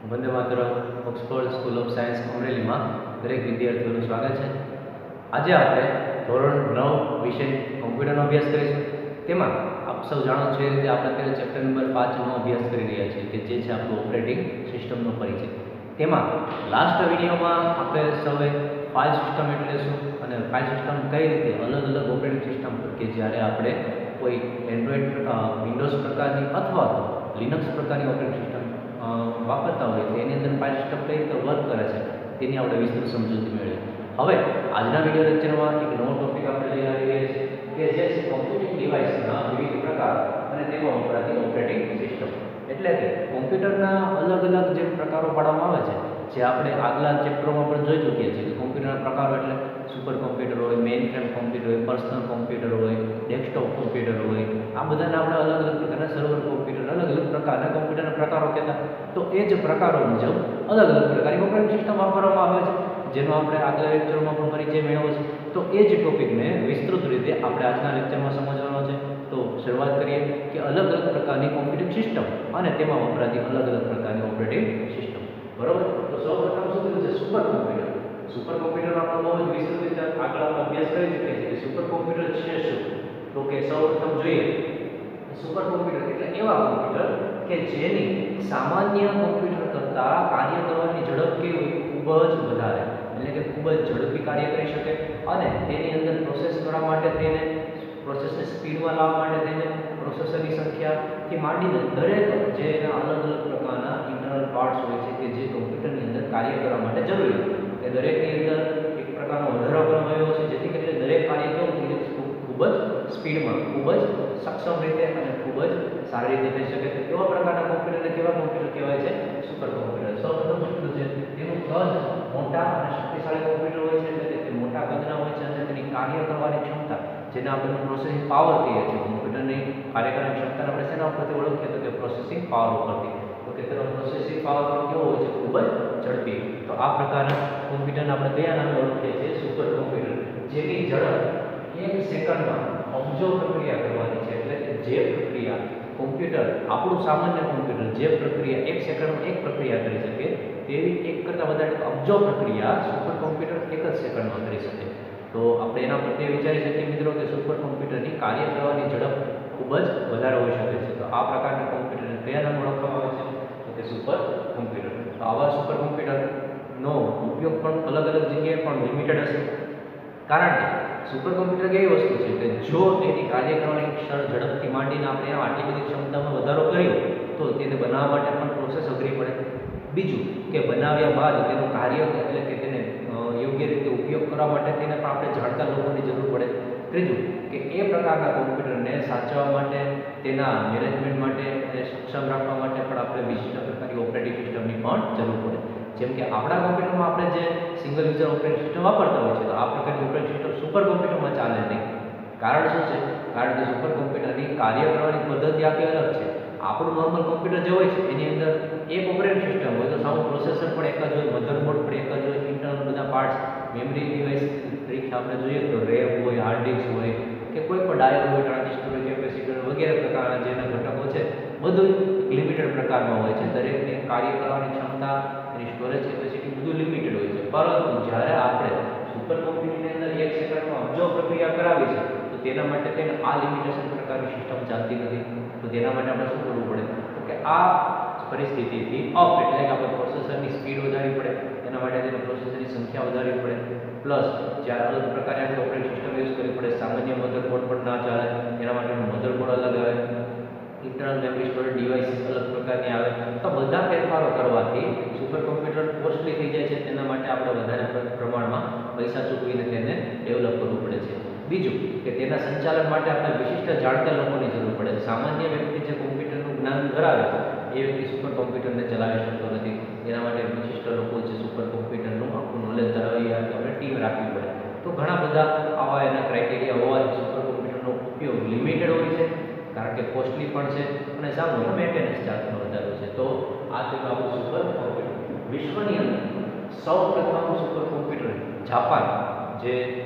Vande Mataram Oxford school of science અમરેલીમાં દરેક વિદ્યાર્થીઓનું સ્વાગત છે। આજે આપણે ધોરણ 9 વિષય કોમ્પ્યુટરનો અભ્યાસ કરીશું। તેમાં આપ સૌ જાણો છો એ રીતે આપણે અત્યારે ચેપ્ટર નંબર 5 નો અભ્યાસ કરી રહ્યા છીએ કે જે છે આપણું ઓપરેટિંગ સિસ્ટમનો પરિચય। તેમાં લાસ્ટ વિડીયોમાં આપણે સૌએ ફાઇલ સિસ્ટમ એટલે શું અને ફાઇલ સિસ્ટમ કઈ રીતે અલગ અલગ ઓપરેટિંગ સિસ્ટમ કે જ્યારે આપણે કોઈ એન્ડ્રોઇડ વિન્ડોઝ પ્રકારની અથવા તો લિનક્સ પ્રકારની ઓપરેટિંગ સિસ્ટમ વાપરતા હોય તો એની અંદર ફાઇલ સિસ્ટમ કઈ રીતે વર્ક કરે છે તેની આપણે વિસ્તૃત સમજૂતી મેળવી। હવે આજના વિડીયો લેક્ચરમાં એક નવો ટોપિક આપણે લઈ આવી રહ્યા છીએ કે જે છે કોમ્પ્યુટિંગ ડિવાઇસના વિવિધ પ્રકાર અને તેમાં વપરાતી ઓપરેટિંગ સિસ્ટમ। એટલે કે કોમ્પ્યુટરના અલગ અલગ જે પ્રકારો પાડવામાં આવે છે જે આપણે આગલા ચેપ્ટરોમાં પણ જોઈ ચૂક્યા છીએ કે કોમ્પ્યુટરના પ્રકારો એટલે સુપર કોમ્પ્યુટર હોય, મેઇન ફ્રેમ કોમ્પ્યુટર હોય, પર્સનલ કોમ્પ્યુટર હોય, ડેસ્કટોપ કોમ્પ્યુટર હોય, આ બધાના આપણે અલગ અલગ પ્રકારના સર્વર કોમ્પ્યુટર અલગ અલગ પ્રકારના કોમ્પ્યુટરના પ્રકારો કહેતા। તો એ જ પ્રકારો મુજબ અલગ અલગ પ્રકારની ઓપરેટિંગ સિસ્ટમ વાપરવામાં આવે છે જેનો આપણે આગલા લેક્ચરમાં પણ પરિચય મેળવ્યો છે। તો એ જ ટોપિકને વિસ્તૃત રીતે આપણે આજના લેક્ચરમાં સમજવાનો છે। તો શરૂઆત કરીએ કે અલગ અલગ પ્રકારની કોમ્પ્યુટિંગ સિસ્ટમ અને તેમાં વપરાતી અલગ અલગ પ્રકારની ઓપરેટિંગ સિસ્ટમ, બરોબર। તો સૌપ્રથમ શું કીધું છે? Super computer. સુપર કોમ્પ્યુટર આપણે બહુ જ વિસ્તૃત રીતે આગળ આપણે અભ્યાસ કરી ચૂક્યા છીએ કે સુપર કોમ્પ્યુટર છે શું? તો કે સૌપ્રથમ જોઈએ સુપર કોમ્પ્યુટર એટલે એવા કોમ્પ્યુટર કે જેની સામાન્ય કોમ્પ્યુટર કરતાં કાર્ય કરવાની ઝડપ કેવી ખૂબ જ વધારે, એટલે કે ખૂબ જ ઝડપી કાર્ય કરી શકે અને તેની અંદર પ્રોસેસ કરવા માટે થઈને પ્રોસેસને સ્પીડમાં લાવવા માટે થઈને પ્રોસેસરની સંખ્યાથી માંડીને દરેક જે એના અલગ અલગ પ્રકારના ઇન્ટરનલ પાર્ટ્સ હોય છે કે જે કોમ્પ્યુટરની અંદર કાર્ય કરવા માટે જરૂરી છે એ દરેકની અંદર એક પ્રકારનો વધારો કરવામાં આવ્યો છે જેથી કરીને દરેક કાર્ય કેવું થઈ જાય ખૂબ જ સ્પીડમાં, ખૂબ જ સક્ષમ રીતે અને ખૂબ જ સારી રીતે થઈ શકે। એવા પ્રકારના કોમ્પ્યુટરને કેવા કોમ્પ્યુટર કહેવાય છે? Super computer. સૌપ્રથમ શું છે? તેનું કદ મોટા અને શક્તિશાળી કોમ્પ્યુટર હોય છે એટલે કે મોટા કદના હોય છે અને તેની કાર્ય કરવાની ક્ષમતા જેને આપણે પ્રોસેસિંગ પાવર કહીએ છીએ, કોમ્પ્યુટરની કાર્ય કરવાની ક્ષમતાને આપણે શેના ઉપરથી ઓળખીએ તો કે પ્રોસેસિંગ પાવર ઉપરથી। તો કે તેનો પ્રોસેસિંગ પાવર કેવો હોય છે? ખૂબ જ ઝડપી। તો આ પ્રકારના કોમ્પ્યુટરને આપણે કયા નામે ઓળખીએ છીએ? સુપર કોમ્પ્યુટર, જેની ઝડપ 1 સેકન્ડમાં અબજો પ્રક્રિયા કરવાની છે। એટલે કે જે પ્રક્રિયા કોમ્પ્યુટર આપણું સામાન્ય કોમ્પ્યુટર જે પ્રક્રિયા 1 સેકન્ડમાં એક પ્રક્રિયા કરી શકે તેવી એક કરતાં વધારે અબજો પ્રક્રિયા સુપર કોમ્પ્યુટર 1 જ સેકન્ડમાં કરી શકે। તો આપણે એના પ્રત્યે વિચારી શકીએ મિત્રો કે સુપર કોમ્પ્યુટરની કાર્ય કરવાની ઝડપ ખૂબ જ વધારે હોઈ શકે છે। તો આ પ્રકારના કોમ્પ્યુટરને કયા નામ ઓળખવામાં આવે છે? તો કે સુપર કોમ્પ્યુટર। તો આવા સુપર કોમ્પ્યુટરનો ઉપયોગ પણ અલગ અલગ જગ્યાએ પણ લિમિટેડ હશે, કારણ કે સુપર કોમ્પ્યુટર એવી વસ્તુ છે કે જો તેની કાર્ય કરવાની ઝડપથી માંડીને આપણે આટલી બધી ક્ષમતામાં વધારો કર્યો તો તેને બનાવવા માટે પણ પ્રોસેસ અઘરી પડે। બીજું કે બનાવ્યા બાદ તેનું કાર્ય એટલે કે તેને યોગ્ય રીતે ઉપયોગ કરવા માટે તેને પણ આપણે જાણતા લોકોની જરૂર પડે। ત્રીજું કે એ પ્રકારના કોમ્પ્યુટરને સાચવવા માટે તેના મેનેજમેન્ટ માટે અને સક્ષમ રાખવા માટે પણ આપણે વિશિષ્ટ પ્રકારની ઓપરેટિંગ સિસ્ટમની પણ જરૂર પડે। જેમ કે આપણા કોમ્પ્યુટરમાં આપણે જે સિંગલ યુઝર ઓપરેટિંગ સિસ્ટમ વાપરતા હોય છે તો આ પ્રકારની ઓપરેટિંગ સિસ્ટમ સુપર કોમ્પ્યુટરમાં ચાલે નહીં। કારણ શું છે? કારણ કે સુપર કોમ્પ્યુટરની કાર્ય કરવાની પદ્ધતિ આખી અલગ છે। આપણું નોર્મલ કોમ્પ્યુટર જે હોય છે એની અંદર એક ઓપરેટિંગ સિસ્ટમ હોય તો સામું પ્રોસેસર પણ એક જ હોય, મધરબોર્ડ પણ એક જ હોય, ઇન્ટરનલ બધા પાર્ટ્સ, મેમરી ડિવાઇસ તરીકે આપણે જોઈએ તો રેમ હોય, હાર્ડ ડિસ્ક હોય કે કોઈ પણ ડાયોડ હોય, ટ્રાન્ઝિસ્ટર હોય, કેપેસિટર વગેરે પ્રકારના જેના ઘટકો છે બધું લિમિટેડ પ્રકારમાં હોય છે। દરેકને કાર્ય કરવાની ક્ષમતા, એની સ્ટોરેજ કેપેસિટી બધું લિમિટેડ હોય છે। પરંતુ જ્યારે આપણે સુપર કોમ્પ્યુટરની અંદર 1 સેકન્ડમાં અબજો પ્રક્રિયા કરાવી છે તો તેના માટે તેને આ લિમિટેશન પ્રકારની સિસ્ટમ ચાલતી નથી। તો તેના માટે આપણે શું કરવું પડે? તો કે આ પરિસ્થિતિથી અપ એટલે કે આપણે પ્રોસેસરની સ્પીડ વધારવી પડે, તેના માટે તેને પ્રોસેસરની સંખ્યા વધારવી પડે, પ્લસ જ્યારે અલગ પ્રકારની આપણે ઓપરેટિંગ સિસ્ટમ યુઝ કરવી પડે, સામાન્ય મધરબોર્ડ પણ ના ચાલે, એના માટે મધરબોર્ડ અલગ આવે, ઇન્ટરનલ મેમરી સ્ટોરેજ ડિવાઇસ અલગ પ્રકારની આવે। તો બધા ફેરફારો કરવાથી સુપર કોમ્પ્યુટર કોસ્ટલી થઈ જાય છે, તેના માટે આપણે વધારે પ્રમાણમાં પૈસા ચૂકવીને તેને ડેવલપ કરવું પડે છે। બીજું કે તેના સંચાલન માટે આપણે વિશિષ્ટ જાણકાર લોકોની જરૂર પડે છે। સામાન્ય વ્યક્તિ જે કોમ્પ્યુટરનું જ્ઞાન ધરાવે છે એ વ્યક્તિ સુપર કોમ્પ્યુટરને ચલાવી શકતો નથી, એના માટે વિશિષ્ટ લોકો જે સુપર કોમ્પ્યુટરનું આખું નોલેજ ધરાવે એ આપણે ટીમ રાખવી પડે। તો ઘણા બધા આવા એના ક્રાઇટેરિયા હોવાથી સુપર કોમ્પ્યુટરનો ઉપયોગ લિમિટેડ હોય છે, કારણ કે કોસ્ટલી પણ છે અને સામે મેન્ટેનન્સ ચાર્જનો વધારો છે। તો આ તેનું આપણું સુપર કોમ્પ્યુટર। વિશ્વની અંદર સૌપ્રથમ સુપર કોમ્પ્યુટર જાપાન જે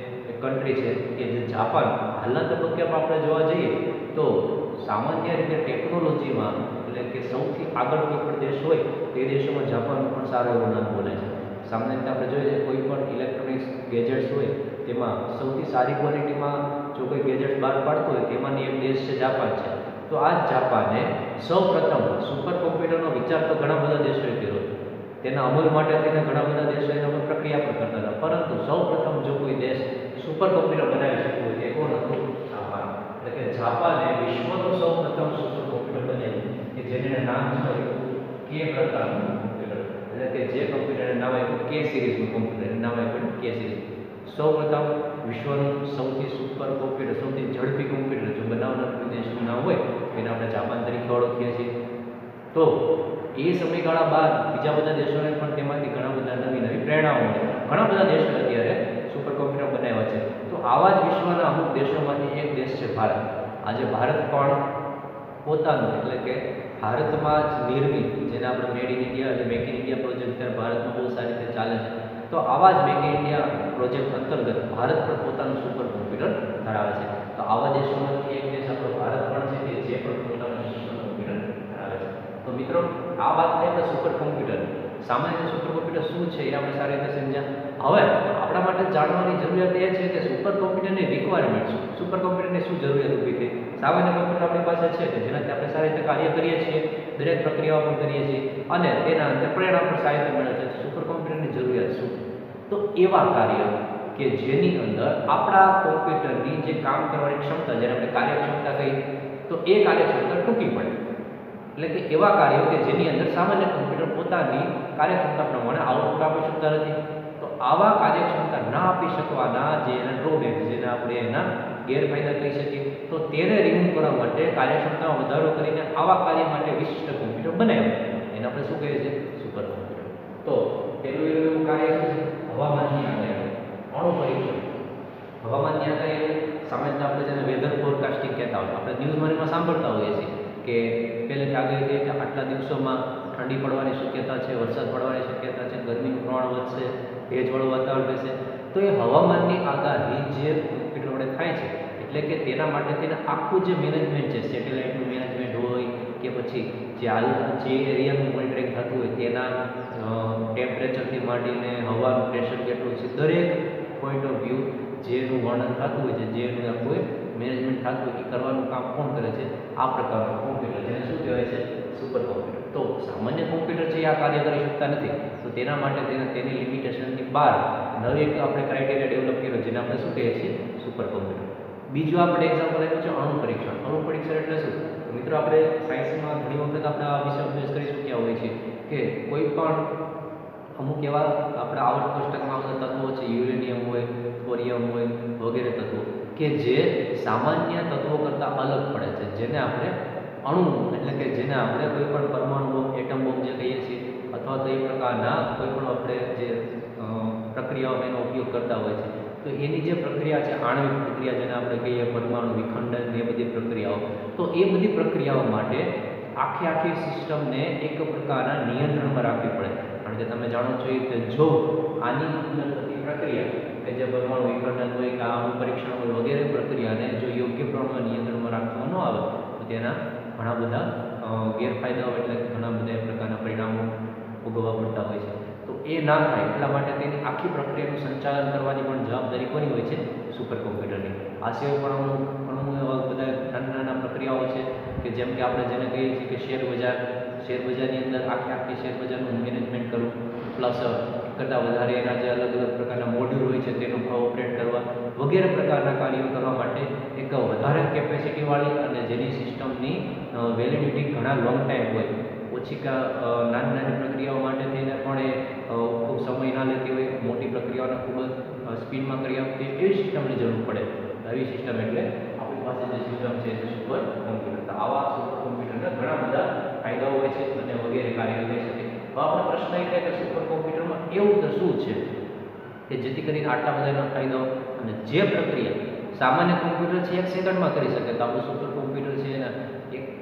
એક કન્ટ્રી છે કે જે જાપાન હાલના તબક્કે આપણે જોવા જઈએ તો સામાન્ય રીતે ટેકનોલોજીમાં એટલે કે સૌથી આગળ કોઈ પણ દેશ હોય તે દેશોમાં જાપાનનું પણ સારું એવું નામ બોલે છે. સામાન્ય રીતે આપણે જોઈએ કોઈ પણ ઇલેક્ટ્રોનિક્સ ગેજેટ્સ હોય તેમાં સૌથી સારી ક્વોલિટીમાં જો કોઈ ગેજેટ્સ બહાર પાડતો હોય તેમાંની એક દેશ છે જાપાન છે. તો આ જ જાપાને સૌપ્રથમ સુપર કોમ્પ્યુટરનો વિચાર તો ઘણા બધા દેશોએ કર્યો હતો. તેના અમલ માટે થઈને ઘણા બધા દેશો એના પર પ્રક્રિયા પણ કરતા હતા, પરંતુ સૌપ્રથમ જો કોઈ દેશ સુપર કોમ્પ્યુટર બનાવી શકતો હોય તે કોણ હતું? જાપાન. એટલે કે જાપાને વિશ્વનું સૌપ્રથમ સુપર કોમ્પ્યુટર બનાવ્યું કે જેને નામ છે કે પ્રકારનું કોમ્પ્યુટર. એટલે કે જે કોમ્પ્યુટરને નામ આપ્યું કે સિરીઝનું કોમ્પ્યુટર, એનું નામ આપ્યું કે સિરીઝ. સૌપ્રથમ વિશ્વનું સૌથી સુપર કોમ્પ્યુટર, સૌથી ઝડપી કોમ્પ્યુટર જો બનાવનાર કોઈ દેશનું નામ હોય એને આપણે જાપાન તરીકે ઓળખીએ છીએ. તો એ સમયગાળા બાદ બીજા બધા દેશોને પણ તેમાંથી ઘણા બધા નવી નવી પ્રેરણાઓ મળી. ઘણા બધા દેશો અત્યારે સુપર કોમ્પ્યુટર બનાવ્યા છે. તો આવા જ વિશ્વના અમુક દેશોમાંથી એક દેશ છે ભારત. આજે ભારત પણ પોતાનું એટલે કે ભારતમાં જ નિર્મિત, જેને આપણે મેડ ઇન ઇન્ડિયા એટલે મેક ઇન ઇન્ડિયા પ્રોજેક્ટ અત્યારે ભારતમાં બહુ સારી રીતે ચાલે છે. તો આવા જ મેક ઇન ઇન્ડિયા પ્રોજેક્ટ અંતર્ગત ભારત પણ પોતાનું સુપર કોમ્પ્યુટર ધરાવે છે. તો આવા દેશોમાંથી એક દેશ આપણો ભારત પણ છે કે જે પણ પોતાનું સુપર કોમ્પ્યુટર ધરાવે છે. તો મિત્રો આ વાત થઈ આપણે સુપર કોમ્પ્યુટર. સામાન્ય સુપર કોમ્પ્યુટર શું છે એ આપણે સારી રીતે સમજ્યા. હવે આપણા માટે જાણવાની જરૂરિયાત એ છે કે સુપર કોમ્પ્યુટરની રિક્વાયરમેન્ટ શું, સુપર કોમ્પ્યુટરની શું જરૂરિયાત ઊભી થઈ. સામાન્ય કોમ્પ્યુટર આપણી પાસે છે કે જેનાથી આપણે સારી રીતે કાર્ય કરીએ છીએ, દરેક પ્રક્રિયાઓ પણ કરીએ છીએ અને તેના અંદર પરિણામ પણ સારી રીતે મળે છે. સુપર કોમ્પ્યુટરની જરૂરિયાત શું? તો એવા કાર્ય કે જેની અંદર આપણા કોમ્પ્યુટરની જે કામ કરવાની ક્ષમતા, જેને આપણે કાર્યક્ષમતા કહીએ, તો એ કાર્યક્ષમતા ટૂંકી પડે. એટલે કે એવા કાર્યો કે જેની અંદર સામાન્ય કોમ્પ્યુટર પોતાની કાર્યક્ષમતા પ્રમાણે આઉટપુટ આપી શકતા નથી. તો આવા કાર્યક્ષમતા ના આપી શકવાના જે એના ડ્રોબેક, જેને આપણે એના ગેરફાયદા કહી શકીએ, તો તેને રિમૂવ કરવા માટે કાર્યક્ષમતામાં વધારો કરીને આવા કાર્ય માટે વિશિષ્ટ કોમ્પ્યુટર બનાવ્યા. એને આપણે શું કહીએ છીએ? Super computer. તો પેલું એવું કાર્ય શું છે? હવામાનની આગાહી, અણુ પરીક્ષણ. હવામાનની આગાહી સામાન્ય આપણે જેને વેધર ફોરકાસ્ટિંગ કહેતા હોય, આપણે ન્યૂઝમાં સાંભળતા હોઈએ છીએ કે પહેલેથી આગાહી થઈ કે આટલા દિવસોમાં ઠંડી પડવાની શક્યતા છે, વરસાદ પડવાની શક્યતા છે, ગરમીનું પ્રમાણ વધશે, ભેજવાળું વાતાવરણ રહેશે. તો એ હવામાનની આગાહી જે કોમ્પ્યુટર વડે થાય છે, એટલે કે તેના માટે તેને આખું જે મેનેજમેન્ટ છે, સેટેલાઇટનું મેનેજમેન્ટ હોય કે પછી જે એરિયાનું મોનિટરિંગ થતું હોય તેના ટેમ્પરેચરથી માંડીને હવાનું પ્રેશર કેટલું છે, દરેક પોઈન્ટ ઓફ વ્યૂ જેનું વર્ણન થતું હોય છે, જેનું આખું મેનેજમેન્ટ થતું હોય, એ કરવાનું કામ કોણ કરે છે? આ પ્રકારનું કોમ્પ્યુટર, જેને શું કહેવાય છે? Super computer. તો સામાન્ય કોમ્પ્યુટર છે આ કાર્ય કરી શકતા નથી. તો તેના માટે તેની લિમિટેશનની બહાર નવી એક આપણે ક્રાઇટેરિયા ડેવલપ કર્યો, જેને આપણે શું કહીએ છીએ? Super computer. બીજું આપણે એક્ઝામ્પલ આપ્યું છે અણુ પરીક્ષણ. અણુ પરીક્ષણ એટલે શું? મિત્રો આપણે સાયન્સમાં ઘણી વખત આપણે આ વિષય અભ્યાસ કરી ચૂક્યા હોય છે કે કોઈ પણ અમુક એવા આપણા આવર્ત કોષ્ટકમાં આવતા તત્વો છે, યુરેનિયમ હોય, થોરિયમ હોય વગેરે તત્વો કે જે સામાન્ય તત્વો કરતાં અલગ પડે છે, જેને આપણે અણુ એટલે કે જેને આપણે કોઈ પણ પરમાણુ બોમ્બ, એટમ બોમ્બ જે કહીએ છીએ, અથવા તો એ પ્રકારના કોઈ પણ આપણે જે પ્રક્રિયાઓમાં એનો ઉપયોગ કરતા હોય છે. તો એની જે પ્રક્રિયા છે, આણ્વિક પ્રક્રિયા જેને આપણે કહીએ, પરમાણુ વિખંડન, એ બધી પ્રક્રિયાઓ, તો એ બધી પ્રક્રિયાઓ માટે આખી સિસ્ટમને એક પ્રકારના નિયંત્રણમાં રાખવી પડે. કારણ કે તમે જાણો છો કે જો આની અંદર થતી પ્રક્રિયા કે જે પરમાણુ વિખંડન હોય કે અણુ પરીક્ષણ હોય વગેરે પ્રક્રિયાને જો યોગ્ય પ્રમાણમાં નિયંત્રણમાં રાખવામાં ન આવે તો તેના ઘણા બધા ગેરફાયદાઓ એટલે ઘણા બધા એ પ્રકારના પરિણામો ભોગવવા પડતા હોય છે. તો એ ના થાય એટલા માટે તેની આખી પ્રક્રિયાનું સંચાલન કરવાની પણ જવાબદારી કોની હોય છે? સુપર કોમ્પ્યુટરની. આ સિવાય પણ ઘણું એવા બધા નાના પ્રક્રિયાઓ છે કે જેમ કે આપણે જેને કહીએ છીએ કે શેરબજારની અંદર આખી શેરબજારનું મેનેજમેન્ટ કરવું, પ્લસ કરતાં વધારે એના જે અલગ અલગ પ્રકારના મોડ્યુલ હોય છે તેનો ઓપરેટ કરવા વગેરે પ્રકારના કાર્યો કરવા માટે એક વધારે કેપેસિટીવાળી અને જેની સિસ્ટમની વેલિડિટી ઘણા લોંગ ટાઈમ હોય, ઓછી નાની પ્રક્રિયાઓ માટે થઈને પણ એ ખૂબ સમય ના લેતી હોય, મોટી પ્રક્રિયાઓને ખૂબ જ સ્પીડમાં કરી આપતી એવી સિસ્ટમની જરૂર પડે. આવી સિસ્ટમ એટલે આપણી પાસે જે સિસ્ટમ છે તે સુપર કોમ્પ્યુટર. આવા સુપર કોમ્પ્યુટરના ઘણા બધા ફાયદાઓ હોય છે અને વગેરે કાર્યો થઈ શકે. તો આપણો પ્રશ્ન એ થાય કે સુપર કોમ્પ્યુટરમાં એવું તો શું છે કે જેથી કરીને આટલા બધાના ફાયદાઓ અને જે પ્રક્રિયા સામાન્ય કોમ્પ્યુટર છે 1 સેકન્ડમાં કરી શકે, તો આપણું સુપર કોમ્પ્યુટર છે એના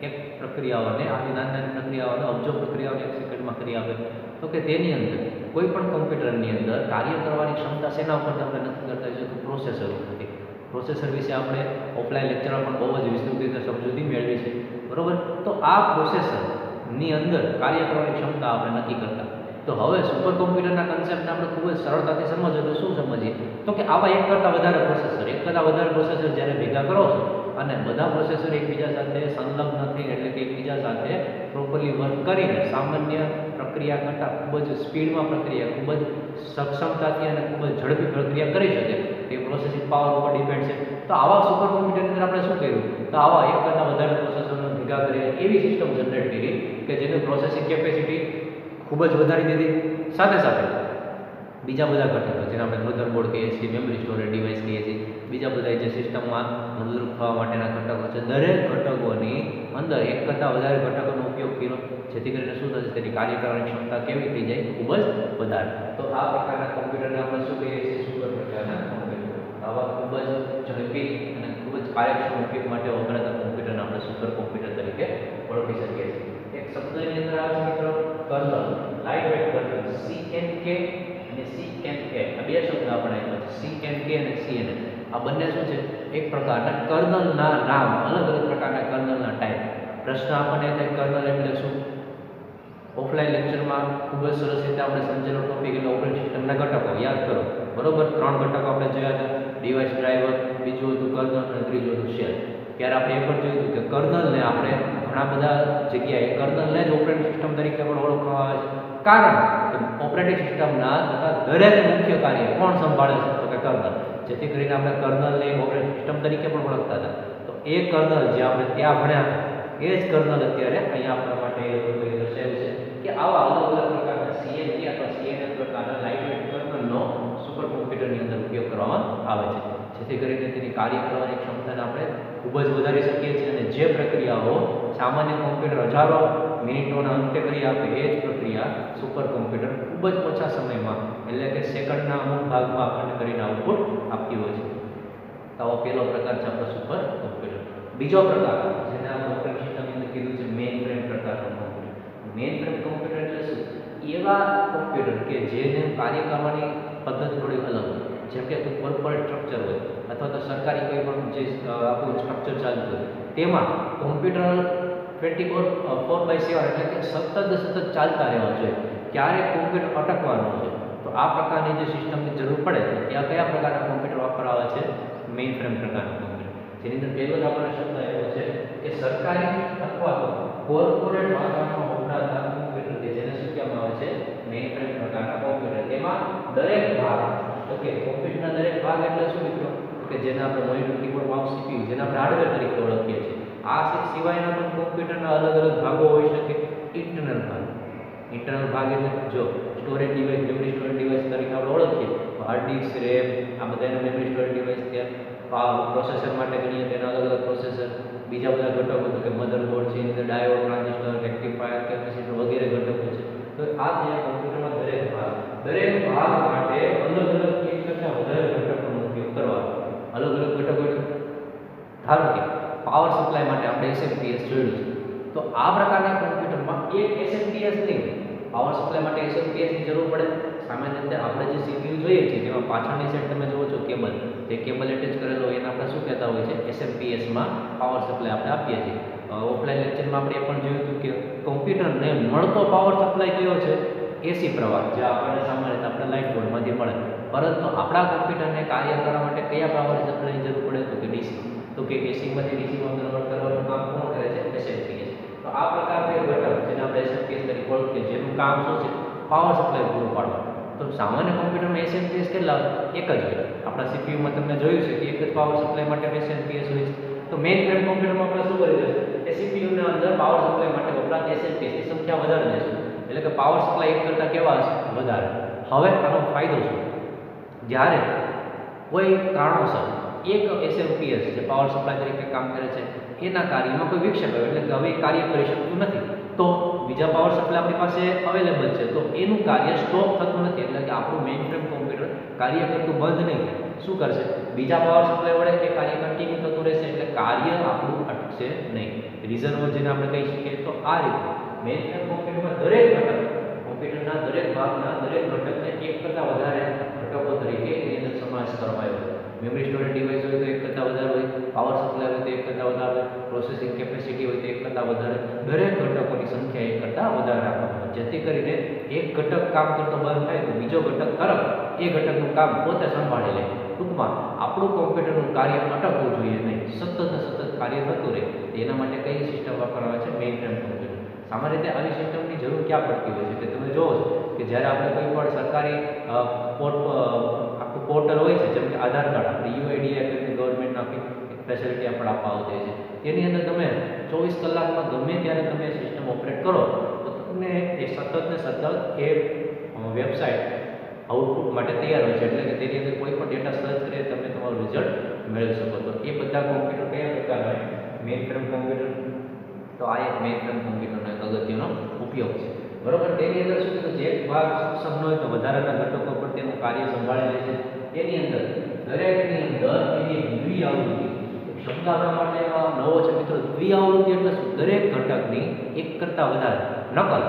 એક પ્રક્રિયાઓને આવી નાની પ્રક્રિયાઓને અબજો પ્રક્રિયાઓને 1 સેકન્ડમાં કરી આપે. તો કે તેની અંદર કોઈ પણ કોમ્પ્યુટરની અંદર કાર્ય કરવાની ક્ષમતા શેના ઉપર આપણે નક્કી કરતા હોય છે? પ્રોસેસર ઉપરથી. પ્રોસેસર વિશે આપણે ઓફલાઈન લેક્ચરમાં પણ બહુ જ વિસ્તૃત રીતે સમજૂતી મેળવી છે, બરાબર. તો આ પ્રોસેસર ની અંદર કાર્ય કરવાની ક્ષમતા આપણે નક્કી કરતા. તો હવે સુપર કોમ્પ્યુટરના કન્સેપ્ટને આપણે ખૂબ જ સરળતાથી સમજીએ તો શું સમજીએ તો કે આવા એક કરતાં વધારે પ્રોસેસર જ્યારે ભેગા કરો છો અને બધા પ્રોસેસર એકબીજા સાથે સંલગ્ન થઈને એટલે કે એકબીજા સાથે પ્રોપરલી વર્ક કરીને સામાન્ય પ્રક્રિયા કરતાં ખૂબ જ સ્પીડમાં પ્રક્રિયા ખૂબ જ સક્ષમતાથી અને ખૂબ જ ઝડપી પ્રક્રિયા કરી શકે તે પ્રોસેસિંગ પાવર ઉપર ડિપેન્ડ છે. તો આવા સુપર કોમ્પ્યુટરની અંદર આપણે શું કર્યું તો આવા એક કરતાં વધારે પ્રોસેસરને ભેગા કરીને એવી સિસ્ટમ જનરેટ કરી કે જેની પ્રોસેસિંગ કેપેસિટી ખૂબ જ વધારી દીધી. સાથે સાથે બીજા બધા ઘટકો જેને આપણે મધરબોર્ડ કહીએ છીએ, મેમરી સ્ટોરેજ ડિવાઇસ કહીએ છીએ, બીજા બધા જે સિસ્ટમમાં મદદરૂપ થવા માટેના ઘટકો છે, દરેક ઘટકોની અંદર એક કરતાં વધારે ઘટકોનો ઉપયોગ કર્યો જેથી કરીને શું થશે તેની કાર્ય કરવાની ક્ષમતા કેવી થઈ જાય ખૂબ જ વધારે. તો આ પ્રકારના કોમ્પ્યુટરને આપણે શું કહીએ છીએ સુપર પ્રકારના કોમ્પ્યુટર. આવા ખૂબ જ ઝડપી અને ખૂબ જ કાર્યક્ષમ ઉપયોગ માટે વપરાતા કોમ્પ્યુટરને આપણે સુપર કોમ્પ્યુટર તરીકે ઓળખી શકીએ છીએ. એક શબ્દની અંદર આવે છે મિત્રો કર્નલ, લાઇટવેટ કર્નલ, CNK અને CNA. આ બે શબ્દ આપણે આપ્યા છે, CNK અને CNA. આ બંને શું છે એક પ્રકારના કર્નલના નામ, અલગ અલગ પ્રકારના કર્નલના ટાઈપ. પ્રશ્ન આપણને થાય કર્નલ એટલે શું? ઓફલાઈન લેક્ચરમાં ખૂબ જ સરસ રીતે આપણે સમજેલો ટોપિક એટલે ઓપરેટિંગ સિસ્ટમના ઘટકો યાદ કરો. બરોબર, 3 ઘટકો આપણે જોયા હતા, ડિવાઇસ ડ્રાઈવર, બીજું હતું કર્નલ અને ત્રીજું હતું શેલ. ત્યારે આપણે એ પણ જોયું કે કર્નલને આપણે ઘણા બધા જગ્યાએ કર્નલને જ ઓપરેટિંગ સિસ્ટમ તરીકે પણ ઓળખવામાં આવે છે. કારણ કે ઓપરેટિંગ સિસ્ટમના થતા દરેક મુખ્ય કાર્ય કોણ સંભાળે છે તો કે કર્નલ. જેથી કરીને આપણે કર્નલને ઓપરેટિંગ સિસ્ટમ તરીકે પણ ઓળખતા હતા. તો એ કર્નલ જે આપણે ત્યાં ભણ્યા એ જ કર્નલ અત્યારે અહીંયા આપણા માટે દર્શાવ્યું છે કે આવા અલગ અલગ પ્રકારના CNK અથવા CNA પ્રકારના લાઇટવેટ કર્નલનો સુપર કોમ્પ્યુટરની અંદર ઉપયોગ કરવામાં આવે છે. જેથી કરીને તેની કાર્ય કરવાની ક્ષમતાને આપણે ખૂબ જ વધારી શકીએ છીએ અને જે પ્રક્રિયાઓ સામાન્ય કોમ્પ્યુટર હજારો મિનિટોના અંતે કરી આપે એ જ પ્રક્રિયા સુપર કોમ્પ્યુટર ખૂબ જ ઓછા સમયમાં એટલે કે સેકન્ડના અમુક ભાગમાં આપણને કરીને આઉટપુટ આપતી હોય છે. તો આવો પહેલો પ્રકાર છે આપણો સુપર કોમ્પ્યુટર. બીજો પ્રકાર જેને આપણે ઓપરેટિંગ સિસ્ટમની અંદર કીધું છે મેઇન ફ્રેમ પ્રકારનો કોમ્પ્યુટર. મેઇન ફ્રેમ કોમ્પ્યુટર એટલે શું? એવા કોમ્પ્યુટર કે જેને કાર્ય કરવાની પદ્ધતિ થોડી અલગ હોય. જેમ કે કોર્પોરેટ સ્ટ્રક્ચર હોય અથવા તો સરકારી કોઈ પણ જે આપણું સ્ટ્રક્ચર ચાલતું હોય તેમાં કોમ્પ્યુટર 24/7 એટલે કે સતત ચાલતા રહેવા જોઈએ. ક્યારેક કોમ્પ્યુટર અટકવાનું છે તો આ પ્રકારની જે સિસ્ટમની જરૂર પડે ત્યાં કયા પ્રકારના કોમ્પ્યુટર વાપરવા છે? મેઇન ફ્રેમ પ્રકારના કોમ્પ્યુટર. જેની અંદર પહેલો જ આપણને શબ્દ આવ્યો છે કે સરકારી અથવા તો કોર્પોરેટ વાતાવરણમાં વપરાતા કોમ્પ્યુટર કે જેને શું કહેવામાં આવે છે? મેઇન ફ્રેમ પ્રકારના કોમ્પ્યુટર. તેમાં દરેક ભાગ ઓકે કોમ્પ્યુટરના દરેક ભાગ એટલે શું મિત્રો કે જેને આપણે મોનિટર, કીબોર્ડ, માઉસ, CPU જેને આપણે હાર્ડવેર તરીકે ઓળખીએ છીએ. આ સિવાયના પણ કોમ્પ્યુટરના અલગ અલગ ભાગો હોઈ શકે. ઇન્ટરનલ ભાગ એટલે જો storage device, memory storage device તરીકે આપણે ઓળખીએ તો હાર્ડ ડિસ્ક, રેમ આ બધાના મેમરી સ્ટોરેજ ડિવાઇસ ત્યાં પ્રોસેસર માટે ગણીએ તેના અલગ અલગ પ્રોસેસર. બીજા બધા ઘટકો તો કે મધરબોર્ડ છે, એની અંદર ડાયોડ, ટ્રાન્ઝિસ્ટર, રેક્ટિફાયર, કેપેસિટર વગેરે ઘટકો છે. તો આ જે કોમ્પ્યુટરમાં દરેક ભાગ માટે અલગ અલગ એક કરતાં વધારે ઘટકોનો ઉપયોગ કરવાનો. અલગ અલગ ઘટકો ધારો કે પાવર સપ્લાય માટે આપણે SMPS જોયું છે. તો આ પ્રકારના કોમ્પ્યુટરમાં એક SMPS નહીં, પાવર સપ્લાય માટે SMPS ની જરૂર પડે. સામાન્ય રીતે આપણે જે CPU જોઈએ છીએ તેમાં પાછળની સાઈડ તમે જુઓ છો કેબલ, તે કેબલ એટેચ કરેલો હોય એને આપણે શું કહેતા હોય છે? SMPS માં પાવર સપ્લાય આપણે આપીએ છીએ. ઓફલાઈન લેક્ચરમાં આપણે એ પણ જોયું હતું કે કોમ્પ્યુટરને મળતો પાવર સપ્લાય કયો છે? AC પ્રવાહ, જે આપણને સામાન્ય રીતે આપણે લાઇટ બોર્ડમાંથી મળે. પરંતુ આપણા કોમ્પ્યુટરને કાર્ય કરવા માટે કયા પાવર સપ્લાયની જરૂર પડે તો કે DC. તો કે AC માંથી DC માં કન્વર્ટ કરવાનું કામ કોણ કરે છે? SMPS. તો આ પ્રકારનો એક ઘટક જેને આપણે SMPS તરીકે ઓળખીએ જેનું કામ શું છે? પાવર સપ્લાય પૂરું પાડવાનું. તો સામાન્ય કોમ્પ્યુટરમાં SMPS કેટલા? એક જ હોય. આપણા CPUમાં તમને જોયું છે કે એક જ પાવર સપ્લાય માટે SMPS હોય છે. તો મેઇન ફ્રેમ કોમ્પ્યુટરમાં આપણે શું કરી દઈશું? એ CPUની અંદર પાવર સપ્લાય માટે વપરાતા SMPS ની સંખ્યા વધારી દઈશું. એટલે કે પાવર સપ્લાય એક કરતાં કેવા હશે? વધારે. હવે આનો ફાયદો શું? જ્યારે કોઈ કારણોસર એક SMPS જે પાવર સપ્લાય તરીકે કામ કરે છે એના કાર્યમાં કોઈ વિક્ષેપ આવે એટલે કે હવે કાર્ય કરી શકતું નથી તો બીજા પાવર સપ્લાય આપણી પાસે અવેલેબલ છે તો એનું કાર્ય સ્ટોપ થતું નથી. એટલે કે આપણું મેઇન ફ્રેમ કોમ્પ્યુટર કાર્ય કરતું બંધ નહીં થાય. શું કરશે? બીજા પાવર સપ્લાય વડે એ કાર્ય કન્ટિન્યુ થતું રહેશે એટલે કાર્ય આપણું અટકશે નહીં. રીઝન જેને આપણે કહી શકીએ તો આ રીતે મેઇન ફ્રેમ કોમ્પ્યુટરમાં દરેક ઘટક કોમ્પ્યુટરના દરેક ભાગના દરેક ઘટકને એક કરતાં વધારે ઘટકો તરીકે એની અંદર સમાવેશ કરવામાં આવ્યો છે. મેમરી સ્ટોરેજ ડિવાઇસ હોય તો એક કરતાં વધારે હોય, પાવર સપ્લાય હોય તો એક કરતાં વધારે, પ્રોસેસિંગ કેપેસિટી હોય તો એક કરતાં વધારે, દરેક ઘટકોની સંખ્યા એક કરતાં વધારે રાખવામાં આવે, જેથી કરીને એક ઘટક કામ કરતો બંધ થાય તો બીજો ઘટક તરત એ ઘટકનું કામ પોતે સંભાળી લે. ટૂંકમાં આપણું કોમ્પ્યુટરનું કાર્ય અટકવું જોઈએ નહીં, સતત ને સતત કાર્ય થતું રહે. એના માટે કઈ સિસ્ટમ વાપરવામાં આવે છે? Main frame computer. સામાન્ય રીતે આવી સિસ્ટમની જરૂર ક્યાં પડતી હોય છે કે તમે જોવો છો કે જ્યારે આપણે કોઈ પણ સરકારી આખું પોર્ટલ હોય છે, જેમ કે આધાર કાર્ડ, આપણે યુઆઈડીઆઈ કરીને ગવર્મેન્ટના એક ફેસિલિટી આપણે આપવા આવતી હોય છે, તેની અંદર તમે 24 કલાકમાં ગમે ત્યારે તમે સિસ્ટમ ઓપરેટ કરો તો તમને એ સતત ને સતત એ વેબસાઇટ આઉટપુટ માટે તૈયાર હોય છે. એટલે કે તેની અંદર કોઈ પણ ડેટા સર્ચ કરીએ તમે તમારું રિઝલ્ટ મેળવી શકો. તો એ બધા કોમ્પ્યુટર કયા પ્રકાર હોય? Main frame computer. તો આ એક મેઇન ફ્રેમ કોમ્પ્યુટરનો એક અગત્યનો ઉપયોગ છે, બરોબર. તેની અંદર શું કે જે ભાગ સક્ષમ ન હોય તો વધારાના ઘટકો પર તેનું કાર્ય સંભાળી લે છે. તેની અંદર દરેકની અંદર એની દ્વિઆવૃત્તિ, શબ્દ આપણા માટે નવો છે મિત્રો. દ્વિઆવૃત્તિ એટલે શું? દરેક ઘટકની એક કરતાં વધારે નકલ.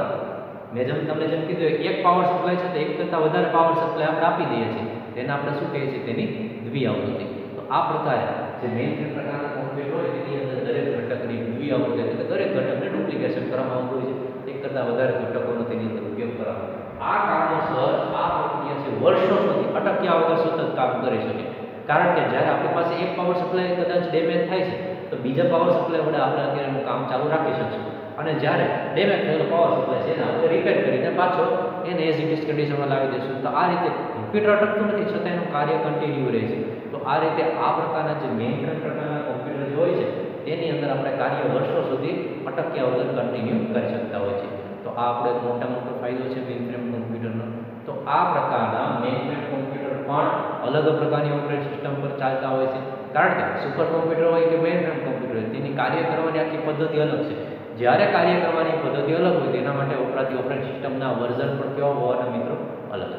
મેં તમને જેમ કીધું, એક પાવર સપ્લાય છે તો એક કરતાં વધારે પાવર સપ્લાય આપણે આપી દઈએ છીએ, તેને આપણે શું કહીએ છીએ? તેની દ્વિઆવૃત્તિ. તો આ પ્રકારે જે મેઇન ફ્રેમ પ્રકારના કોમ્પ્યુટર હોય તેની અંદર દરેક ઘટકની દ્વિઆવૃત્તિ એટલે દરેક ઘટકને ડુપ્લિકેશન કરવામાં આવતું હોય છે, એક કરતાં વધારે ઘટકોનો તેની અંદર ઉપયોગ કરવામાં. આ કારણોસર આ પ્રક્રિયા છે વર્ષો સુધી અટક્યા વગર સતત કામ કરી શકે. કારણ કે જ્યારે આપણી પાસે એક પાવર સપ્લાય કદાચ ડેમેજ થાય છે તો બીજા પાવર સપ્લાય વડે આપણે અત્યારે કામ ચાલુ રાખી શકીશું, અને જ્યારે ડેમેજ થયેલો પાવર સપ્લાય છે એને આપણે રિપેર કરીને પાછો એને એઝ ઇટ ઇઝ કન્ડિશનમાં લાવી દઈશું. તો આ રીતે કોમ્પ્યુટર અટકતું નથી, છતાં એનું કાર્ય કન્ટિન્યુ રહે છે. તો આ રીતે આ પ્રકારના જે મેઇન ફ્રેમ પ્રકારના કોમ્પ્યુટર જે હોય છે તેની અંદર આપણે કાર્ય વર્ષો સુધી અટક્યા વગર કન્ટિન્યુ કરી શકતા હોય છે. તો આ આપણે મોટો ફાયદો છે મેઇન ફ્રેમ કોમ્પ્યુટરનો. તો આ પ્રકારના મેઇન ફ્રેમ કોમ્પ્યુટર પણ અલગ પ્રકારની ઓપરેટિંગ સિસ્ટમ પર ચાલતા હોય છે. કારણ કે સુપર કોમ્પ્યુટર હોય કે મેઇન ફ્રેમ કોમ્પ્યુટર હોય, તેની કાર્ય કરવાની આખી પદ્ધતિ અલગ છે. જ્યારે કાર્ય કરવાની પદ્ધતિ અલગ હોય તેના માટે વપરાતી ઓપરેટિંગ સિસ્ટમના વર્ઝન પણ કેવા હોવાના મિત્રો? અલગ.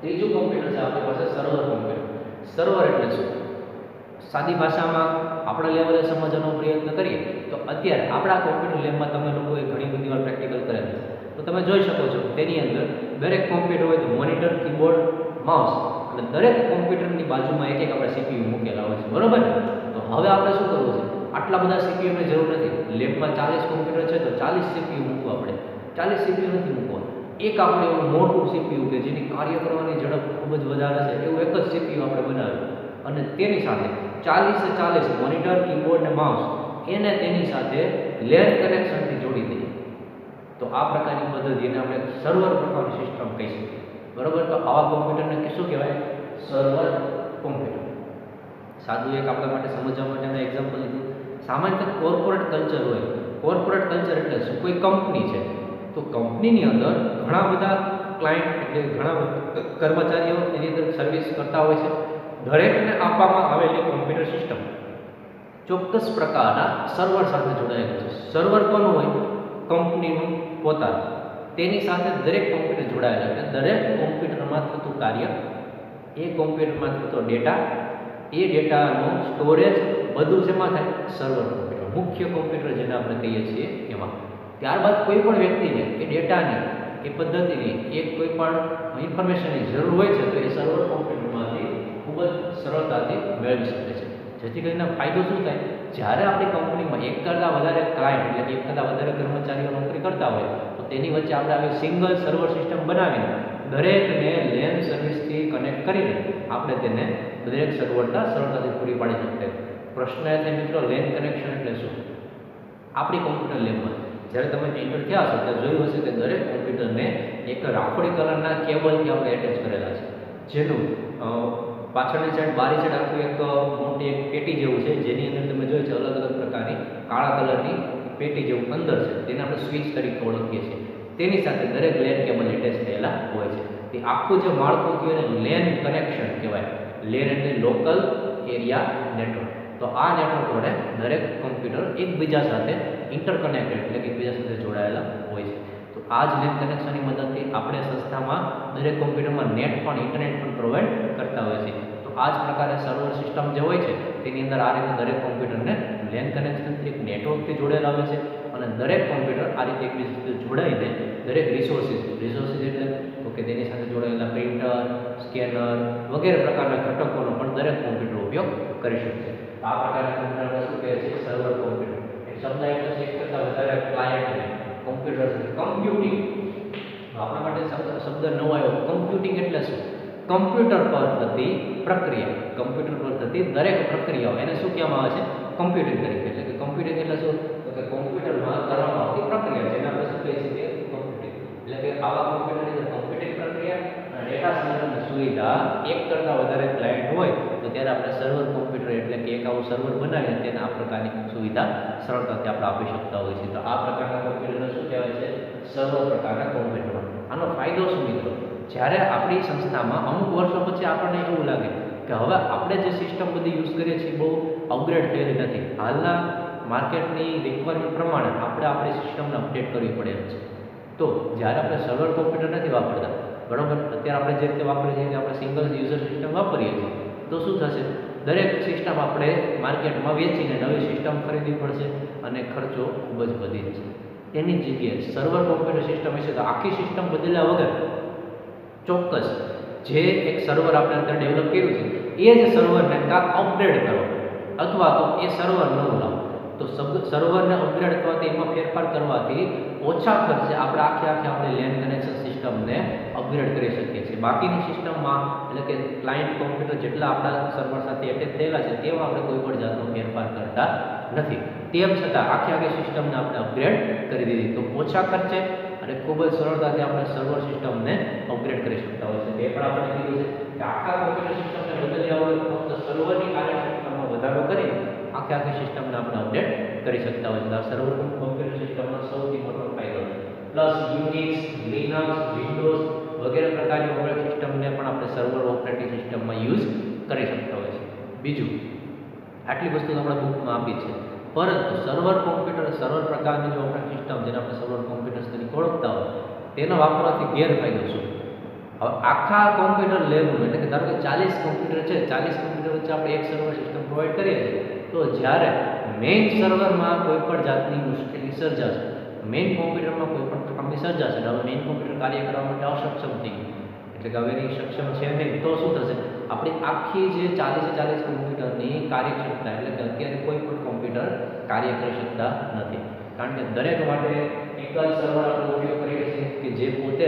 ત્રીજું કોમ્પ્યુટર છે આપણી પાસે સર્વર કોમ્પ્યુટર. સર્વર એટલે શું? સાદી ભાષામાં આપણા લેવલે સમજવાનો પ્રયત્ન કરીએ તો અત્યારે આપણા કોમ્પ્યુટર લેબમાં તમે લોકોએ ઘણી બધી વાર પ્રેક્ટિકલ કરેલ છે, તો તમે જોઈ શકો છો તેની અંદર દરેક કોમ્પ્યુટર હોય તો મોનિટર, કીબોર્ડ, માઉસ, અને દરેક કોમ્પ્યુટરની બાજુમાં એક એક આપણે સીપીયુ મૂકેલા હોય છે, બરોબર. તો હવે આપણે શું કરવું છે? આટલા બધા સીપીયુની જરૂર નથી. લેબમાં 40 કોમ્પ્યુટર છે તો 40 સીપીયુ મૂકવા આપણે, 40 સીપીયુ નથી મૂકવા. એક આપણે એવું મોટું સીપીયુ કે જેની કાર્ય કરવાની ઝડપ ખૂબ જ વધારે છે એવું એક જ સીપીયુ આપણે બનાવ્યું, અને તેની સાથે 40 મોનિટર, કીબોર્ડ ને માઉસ એને તેની સાથે લેન કનેક્શનથી જોડી દઈએ. તો આ પ્રકારની પદ્ધતિને આપણે સર્વર પ્રકારની સિસ્ટમ કહી શકીએ, બરોબર. તો આવા કોમ્પ્યુટરને શું કહેવાય? Server computer. સાદું એક આપણા માટે સમજવા માટેનું એક્ઝામ્પલ લીધું. સામાન્ય કોર્પોરેટ કલ્ચર હોય. કોર્પોરેટ કલ્ચર એટલે શું? કોઈ કંપની છે તો કંપનીની અંદર ઘણા બધા ક્લાયન્ટ એટલે ઘણા બધા કર્મચારીઓ એની અંદર સર્વિસ કરતા હોય છે. દરેકને આપવામાં આવેલી કોમ્પ્યુટર સિસ્ટમ ચોક્કસ પ્રકારના સર્વર સાથે જોડાયેલું છે. સર્વર કોનું હોય? કંપનીનું પોતાનું. તેની સાથે દરેક કોમ્પ્યુટર જોડાયેલા છે. દરેક કોમ્પ્યુટરમાં થતું કાર્ય, એ કોમ્પ્યુટરમાં થતો ડેટા, એ ડેટાનું સ્ટોરેજ બધું શેમાં થાય? સર્વર કોમ્પ્યુટર, મુખ્ય કોમ્પ્યુટર જેને આપણે કહીએ છીએ એમાં. ત્યારબાદ કોઈ પણ વ્યક્તિને એ ડેટાની, એ પદ્ધતિની, એ કોઈ પણ ઇન્ફોર્મેશનની જરૂર હોય છે તો એ સર્વર કોમ્પ્યુટરમાંથી ખૂબ જ સરળતાથી મેળવી શકે છે. જેથી કરીને ફાયદો શું થાય? જ્યારે આપણી કંપનીમાં એક કરતાં વધારે ક્લાયન્ટ એટલે કે એક કરતાં વધારે કર્મચારીઓ નોકરી કરતા હોય તો તેની વચ્ચે આપણે આવી સિંગલ સર્વર સિસ્ટમ બનાવીને દરેકને લેન સર્વિસથી કનેક્ટ કરીને આપણે તેને દરેક સરળતાથી પૂરી પાડી શકીએ. પ્રશ્ન એ થાય મિત્રો, લેન કનેક્શન એટલે શું? આપણી કોમ્પ્યુટર લેબમાં જ્યારે તમે એન્ટર થયા હશો ત્યારે જોયું હશે કે દરેક કોમ્પ્યુટરને એક રાખોડી કલરના કેબલથી આપણે એટેચ કરેલા છે, જેનું પાછળની સાઈડ, બારી સાઈડ આખું એક મોટી એક પેટી જેવું છે, જેની અંદર તમે જોયું છે અલગ અલગ પ્રકારની કાળા કલરની પેટી જેવું અંદર છે, તેને આપણે સ્વિચ તરીકે ઓળખીએ છીએ. તેની સાથે દરેક લેન કેબલ એટેચ થયેલા હોય છે. તે આખું જે માળખું કહેવાય એને લેન કનેક્શન કહેવાય. લેન એટલે લોકલ એરિયા નેટવર્ક. તો આ નેટવર્ક વડે દરેક કોમ્પ્યુટર એકબીજા સાથે ઇન્ટરકનેક્ટેડ એટલે કે એકબીજા સાથે જોડાયેલા હોય છે. તો આ જ લેન કનેક્શનની મદદથી આપણે સંસ્થામાં દરેક કોમ્પ્યુટરમાં નેટ પણ, ઇન્ટરનેટ પણ પ્રોવાઈડ કરતા હોય છે. તો આ જ પ્રકારે સર્વર સિસ્ટમ જે હોય છે તેની અંદર આ રીતે દરેક કોમ્પ્યુટરને લેન કનેક્શનથી એક નેટવર્કથી જોડેલા હોય છે, અને દરેક કોમ્પ્યુટર આ રીતે એકબીજા સાથે જોડાઈને દરેક રિસોર્સિસ એટલે તો કે તેની સાથે જોડાયેલા પ્રિન્ટર, સ્કેનર વગેરે પ્રકારના ઘટકોનો પણ દરેક કોમ્પ્યુટર ઉપયોગ કરી શકશે. આ પ્રકારના કોમ્પ્યુટરને શું કહે છે? Server computer. એક શબ્દ એટલે એક કરતાં વધારે ક્લાયન્ટને કોમ્પ્યુટર કમ્પ્યુટિંગ. આપણા માટે શબ્દ નવો આવ્યો. કમ્પ્યુટિંગ એટલે શું? કમ્પ્યુટર પર થતી પ્રક્રિયા. કમ્પ્યુટર પર થતી દરેક પ્રક્રિયાઓ એને શું કહેવામાં આવે છે? કમ્પ્યુટિંગ તરીકે. એટલે કે કમ્પ્યુટિંગ એટલે શું? તો કે કોમ્પ્યુટરમાં કરવામાં આવતી પ્રક્રિયા જેને આપણે શું કહીએ છીએ? કમ્પ્યુટિંગ. એટલે કે આવા કોમ્પ્યુટરની અંદર કમ્પ્યુટિંગ પ્રક્રિયા અને ડેટા સંગ્રહની સુવિધા એક કરતાં વધારે ક્લાયન્ટ હોય તો ત્યારે આપણે સર્વર કોમ્પ્યુટર એટલે કે એક આવું સર્વર બનાવીને તેને આ પ્રકારની સુવિધા સરળતાથી આપણે આપી શકતા હોઈએ છીએ. તો આ પ્રકારના કોમ્પ્યુટરને શું કહેવાય છે? સર્વર પ્રકારના કોમ્પ્યુટર. આનો ફાયદો શું મિત્રો? જ્યારે આપણી સંસ્થામાં અમુક વર્ષો પછી આપણને એવું લાગે કે હવે આપણે જે સિસ્ટમ બધી યુઝ કરીએ છીએ બહુ અપગ્રેડ થયેલી નથી. હાલના માર્કેટની રિક્વાયરમેન્ટ પ્રમાણે આપણે આપણી સિસ્ટમને અપડેટ કરવી પડે એમ છે. તો જ્યારે આપણે સર્વર કોમ્પ્યુટર નથી વાપરતા, બરાબર, અત્યારે આપણે જે રીતે વાપરીએ છીએ આપણે સિંગલ યુઝર સિસ્ટમ વાપરીએ છીએ, તો શું થશે? દરેક સિસ્ટમ આપણે માર્કેટમાં વેચીને નવી સિસ્ટમ ખરીદવી પડશે અને ખર્ચો ખૂબ જ વધી જશે. એની જગ્યાએ સર્વર કોમ્પ્યુટર સિસ્ટમ હશે તો આખી સિસ્ટમ બદલ્યા વગર ચોક્કસ જે એક સર્વર આપણે અંદર ડેવલપ કર્યું છે એ જ સર્વરને કાં અપગ્રેડ કરો અથવા તો એ સર્વર નવું લાવો. તો સર્વરને અપગ્રેડ કરવાથી એમાં ફેરફાર કરવાથી ઓછા ખર્ચે આપણે આપણે લેન કનેક્શન સિસ્ટમને અપગ્રેડ કરી શકીએ છીએ. બાકીની સિસ્ટમમાં એટલે કે ક્લાયન્ટ કોમ્પ્યુટર જેટલા આપણા સર્વર સાથે એટેચ થયેલા છે તેમાં આપણે કોઈ પણ જાતનો ફેરફાર કરતા નથી. તેમ છતાં આખી સિસ્ટમને આપણે અપગ્રેડ કરી દીધી તો ઓછા ખર્ચે અને ખૂબ જ સરળતાથી આપણે સર્વર સિસ્ટમને અપગ્રેડ કરી શકતા હોય છે. એ પણ આપણે કીધું છે કે આખા કોમ્પ્યુટર સિસ્ટમને બદલ્યા વગર ફક્ત સર્વરની કાર્યક્ષમતામાં વધારો કરી આખી સિસ્ટમને આપણે અપડેટ કરી શકતા હોય છે. આ સર્વર કોમ્પ્યુટર સિસ્ટમનો સૌથી મોટો ફાયદો છે. પ્લસ યુનિક્સ, લિનક્સ, વિન્ડોઝ વગેરે પ્રકારની ઓપરેટિંગ સિસ્ટમને પણ આપણે સર્વર ઓપરેટિંગ સિસ્ટમમાં યુઝ કરી શકતા હોય છે. બીજું, આટલી વસ્તુ આપણે બુકમાં આપી છે, પરંતુ સર્વર કોમ્પ્યુટર સર્વર પ્રકારની જે ઓપરેટિંગ સિસ્ટમ જેને આપણે સર્વર કોમ્પ્યુટર્સ તરીકે ઓળખતા હોય તેનો વાપરવાથી ગેરફાયદો શું? હવે આખા કોમ્પ્યુટર લેબનું એટલે કે ધારો કે 40 કોમ્પ્યુટર છે, 40 કોમ્પ્યુટર વચ્ચે આપણે એક સર્વર સિસ્ટમ પ્રોવાઈડ કરીએ છીએ, તો જ્યારે મેઇન સર્વરમાં કોઈ પણ જાતની મુશ્કેલી સર્જાશે, મેઇન કોમ્પ્યુટરમાં કોઈ પણ ખામી સર્જાશે, હવે મેઇન કોમ્પ્યુટર કાર્ય કરવા માટે અસક્ષમ થઈ ગયું એટલે કે હવે એની સક્ષમ છે નહીં, તો શું થશે? આપણી આખી જે 40 કોમ્પ્યુટરની કાર્યક્ષમતા એટલે કે અત્યારે કોઈ પણ કોમ્પ્યુટર કાર્ય કરી શકતા નથી. કારણ કે દરેક માટે એક જ સર્વર આપણે ઉપયોગ કરીએ છીએ કે જે પોતે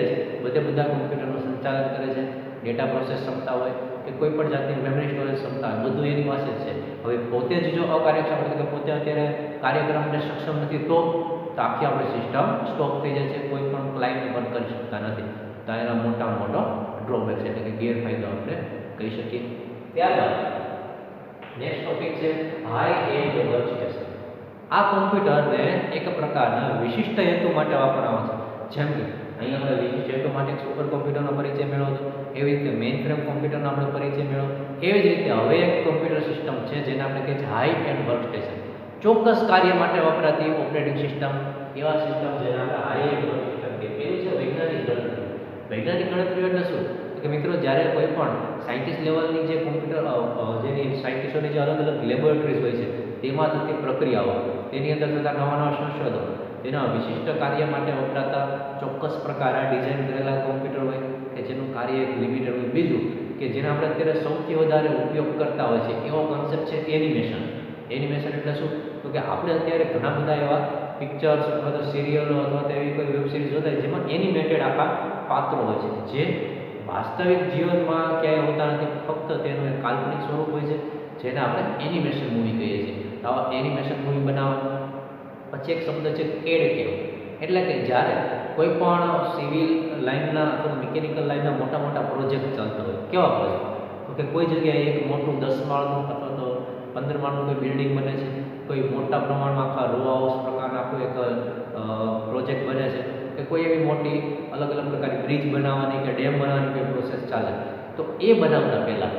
જ બધા કોમ્પ્યુટરનું સંચાલન કરે છે. ડેટા પ્રોસેસ ક્ષમતા હોય કે કોઈ પણ જાતની મેમરી સ્ટોરેજ ક્ષમતા હોય બધું એની પાસે જ છે. હવે પોતે જ જો અકાર્યક્ષમ એટલે કે પોતે અત્યારે કાર્ય કરવા માટે સક્ષમ નથી તો આખી આપણી સિસ્ટમ સ્ટોપ થઈ જાય છે, કોઈ પણ ક્લાયન્ટ પણ કરી શકતા નથી. તો એના મોટામાં મોટો ડ્રોબેક છે એટલે કે ગેરફાયદો આપણે કહી શકીએ. ત્યારબાદ નેક્સ્ટ ટોપિક છે હાઈ એન્ડ વર્કસ્ટેશન. આ કોમ્પ્યુટરને એક પ્રકારના વિશિષ્ટ હેતુ માટે વાપરવામાં છે. જેમ કે અહીં આપણે વિશિષ્ટ હેતુ માટે સુપર કોમ્પ્યુટરનો પરિચય મેળવ્યો, એવી રીતે મેઇન ફ્રેમ કોમ્પ્યુટરનો આપણે પરિચય મેળવ્યો. એવી જ રીતે હવે એક કોમ્પ્યુટર સિસ્ટમ છે જેને આપણે કહીએ છીએ હાઈ એન્ડ વર્કસ્ટેશન. ચોક્કસ કાર્ય માટે વપરાતી ઓપરેટિંગ સિસ્ટમ, એવા સિસ્ટમ જેને આપણે હાઈ એન્ડ વર્કસ્ટેશન કહીએ. પેલું છે વૈજ્ઞાનિક ગણતરી. વૈજ્ઞાનિક ગણતરી એટલે શું? કે મિત્રો જ્યારે કોઈ પણ સાયન્ટિસ્ટ લેવલની જે કોમ્પ્યુટર જેની સાયન્ટિસ્ટોની જે અલગ લેબોરેટરીઝ હોય છે તેમાં થતી પ્રક્રિયાઓ, તેની અંદર થતા નવા સંશોધનો, તેના વિશિષ્ટ કાર્ય માટે વપરાતા ચોક્કસ પ્રકારના ડિઝાઇન કરેલા કોમ્પ્યુટર હોય કે જેનું કાર્ય એક લિમિટેડ હોય. બીજું કે જેને આપણે અત્યારે સૌથી વધારે ઉપયોગ કરતા હોય છે એવો કોન્સેપ્ટ છે એનિમેશન. એનિમેશન એટલે શું? તો કે આપણે અત્યારે ઘણા બધા એવા પિક્ચર્સ અથવા તો સિરિયલો અથવા તો એવી કોઈ વેબ સિરીઝ જોતા હોય જેમાં એનિમેટેડ આખા પાત્રો હોય છે જે વાસ્તવિક જીવનમાં ક્યાંય હોતા નથી, ફક્ત તેનું એક કાલ્પનિક સ્વરૂપ હોય છે જેને આપણે એનિમેશન મૂવી કહીએ છીએ. આવા એનિમેશન મૂવી બનાવવા પછી એક શબ્દ છે CAD CAM. એટલે કે જ્યારે કોઈ પણ સિવિલ લાઇનના અથવા મિકેનિકલ લાઇનના મોટા પ્રોજેક્ટ ચાલતા હોય. કેવા પ્રોજેક્ટ? તો કે કોઈ જગ્યાએ એક મોટું 10 માળનું અથવા તો 15 માળનું કોઈ બિલ્ડિંગ બને છે, કોઈ મોટા પ્રમાણમાં આખા રો હાઉસ પ્રકારના આખું એક પ્રોજેક્ટ બને છે, કે કોઈ એવી મોટી અલગ પ્રકારની બ્રિજ બનાવવાની કે ડેમ બનાવવાની કોઈ પ્રોસેસ ચાલે. તો એ બનાવતા પહેલાં